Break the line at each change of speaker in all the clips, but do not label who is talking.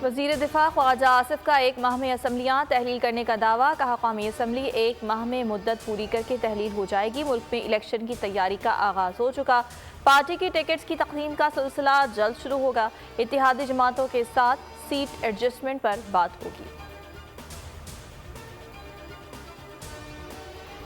وزیر دفاع خواجہ آصف کا 1 ماہ میں اسمبلیاں تحلیل کرنے کا دعویٰ، کہا قومی اسمبلی 1 ماہ میں مدت پوری کر کے تحلیل ہو جائے گی۔ ملک میں الیکشن کی تیاری کا آغاز ہو چکا، پارٹی کی ٹکٹس کی تقسیم کا سلسلہ جلد شروع ہوگا، اتحادی جماعتوں کے ساتھ سیٹ ایڈجسٹمنٹ پر بات ہوگی۔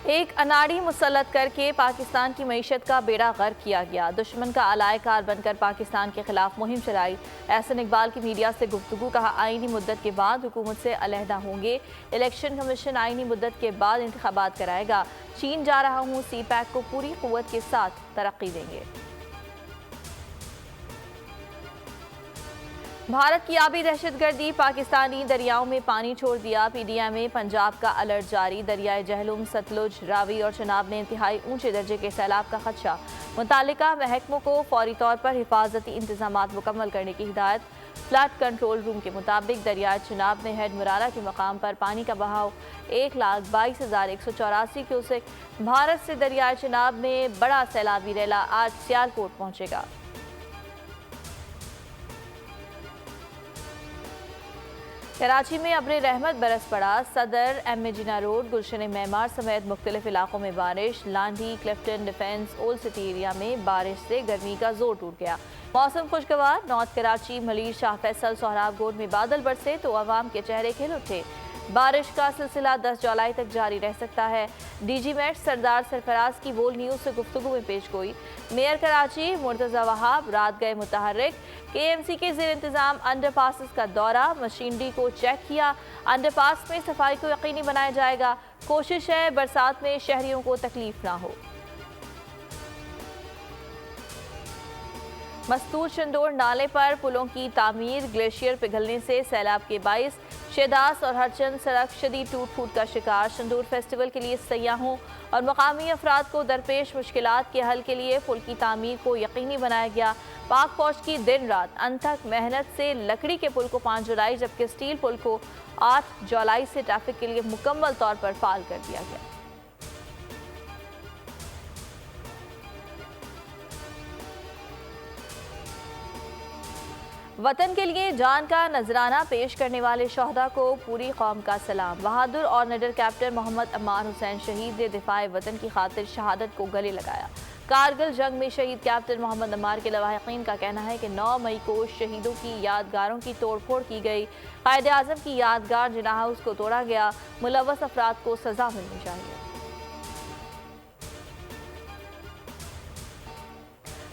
ایک اناڑی مسلط کر کے پاکستان کی معیشت کا بیڑا غرق کیا گیا، دشمن کا علائے کار بن کر پاکستان کے خلاف مہم چلائی۔ احسن اقبال کی میڈیا سے گفتگو، کہا آئینی مدت کے بعد حکومت سے علیحدہ ہوں گے، الیکشن کمیشن آئینی مدت کے بعد انتخابات کرائے گا، چین جا رہا ہوں، سی پیک کو پوری قوت کے ساتھ ترقی دیں گے۔ بھارت کی آبی دہشت گردی، پاکستانی دریاؤں میں پانی چھوڑ دیا، پی ڈی ایم میں پنجاب کا الرٹ جاری، دریائے جہلم، ستلج، راوی اور چناب میں انتہائی اونچے درجے کے سیلاب کا خدشہ، متعلقہ محکموں کو فوری طور پر حفاظتی انتظامات مکمل کرنے کی ہدایت۔ فلڈ کنٹرول روم کے مطابق دریائے چناب میں ہیڈ مرارہ کے مقام پر پانی کا بہاؤ 1,22,184 کیوسک۔ بھارت سے دریائے چناب میں بڑا سیلابی ریلا آج سیالکوٹ پہنچے گا۔ کراچی میں ابر رحمت برس پڑا، صدر، ایم اے جناح روڈ، گلشن معمار سمیت مختلف علاقوں میں بارش، Landhi, Clifton, defence, old city area میں بارش سے گرمی کا زور ٹوٹ گیا۔ موسم خوشگوار، نارتھ کراچی، ملیر، شاہ فیصل، سہراب گوڑ میں بادل برسے تو عوام کے چہرے کھل اٹھے۔ بارش کا سلسلہ 10 جولائی تک جاری رہ سکتا ہے۔ ڈی جی میٹ سردار سرفراز کی بول نیوز سے گفتگو میں پیش گوئی۔ میئر کراچی مرتضی وہاب رات گئے متحرک، کے ایم سی کے زیر انتظام انڈر پاسز کا دورہ، مشینری کو چیک کیا، انڈر پاس میں صفائی کو یقینی بنایا جائے گا، کوشش ہے برسات میں شہریوں کو تکلیف نہ ہو۔ مستور شندور نالے پر پلوں کی تعمیر، گلیشیئر پگھلنے سے سیلاب کے باعث شہداس اور ہرچند سڑک شدید ٹوٹ پھوٹ کا شکار۔ شندور فیسٹیول کے لیے سیاحوں اور مقامی افراد کو درپیش مشکلات کے حل کے لیے پل کی تعمیر کو یقینی بنایا گیا۔ پاک فوج کی دن رات انتھک محنت سے لکڑی کے پل کو 5 جولائی جبکہ سٹیل پل کو 8 جولائی سے ٹریفک کے لیے مکمل طور پر فعال کر دیا گیا۔ وطن کے لیے جان کا نذرانہ پیش کرنے والے شہداء کو پوری قوم کا سلام۔ بہادر اور نڈر کیپٹن محمد عمار حسین شہید نے دفاع وطن کی خاطر شہادت کو گلے لگایا۔ کارگل جنگ میں شہید کیپٹن محمد عمار کے لواحقین کا کہنا ہے کہ 9 مئی کو شہیدوں کی یادگاروں کی توڑ پھوڑ کی گئی، قائد اعظم کی یادگار جناح ہاؤس کو توڑا گیا، ملوث افراد کو سزا ملنی چاہیے۔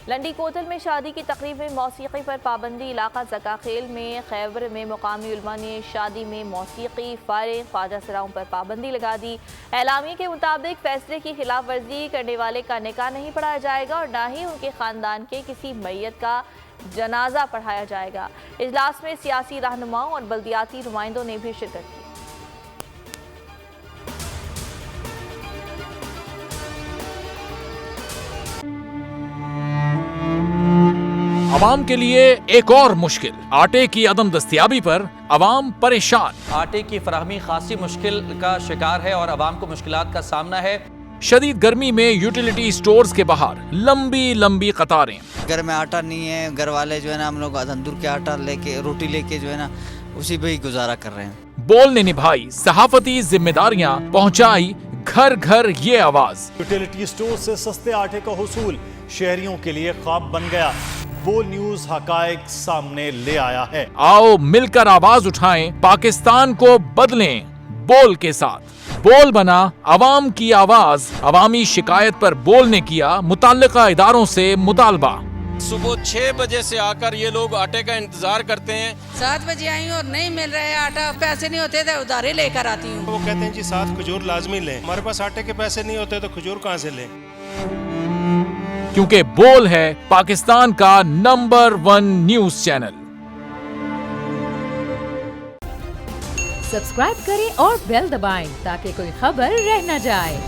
لنڈی کوتل میں شادی کی تقریب میں موسیقی پر پابندی، علاقہ زکاخیل میں خیبر میں مقامی علماء نے شادی میں موسیقی، فائرنگ، خواجہ سراؤں پر پابندی لگا دی۔ اعلامیے کے مطابق فیصلے کی خلاف ورزی کرنے والے کا نکاح نہیں پڑھایا جائے گا اور نہ ہی ان کے خاندان کے کسی میت کا جنازہ پڑھایا جائے گا۔ اجلاس میں سیاسی رہنماؤں اور بلدیاتی نمائندوں نے بھی شرکت کی۔
عوام کے لیے ایک اور مشکل، آٹے کی عدم دستیابی پر عوام پریشان۔
آٹے کی فراہمی خاصی مشکل کا شکار ہے اور عوام کو مشکلات کا سامنا ہے۔
شدید گرمی میں یوٹیلیٹی سٹورز کے باہر لمبی لمبی قطاریں۔
گھر میں آٹا نہیں ہے، گھر والے جو ہے نا ہم لوگ تندور کے آٹا لے کے، روٹی لے کے جو ہے نا اسی پہ ہی گزارا کر رہے ہیں۔
بول نے نبھائی صحافتی ذمہ داریاں، پہنچائی گھر گھر یہ آواز۔
یوٹیلیٹی سٹور سے سستے آٹے کا حصول شہریوں کے لیے خواب بن گیا۔ بول نیوز حقائق سامنے لے آیا ہے۔
آؤ مل کر آواز اٹھائیں، پاکستان کو بدلیں بول کے ساتھ۔ بول بنا عوام کی آواز، عوامی شکایت پر بول نے کیا متعلقہ اداروں سے مطالبہ۔
صبح 6 بجے سے آ کر یہ لوگ آٹے کا انتظار کرتے ہیں۔
7 بجے آئی ہوں اور نہیں مل رہا ہے آٹا، پیسے نہیں ہوتے تو ادھارے لے کر آتی ہوں۔
وہ کہتے ہیں جی 7 کھجور لازمی لیں، ہمارے پاس آٹے کے پیسے نہیں ہوتے تو کھجور کہاں سے لیں؟
کیونکہ بول ہے پاکستان کا نمبر 1 نیوز چینل۔
سبسکرائب کریں اور بیل دبائیں تاکہ کوئی خبر رہ نہ جائے۔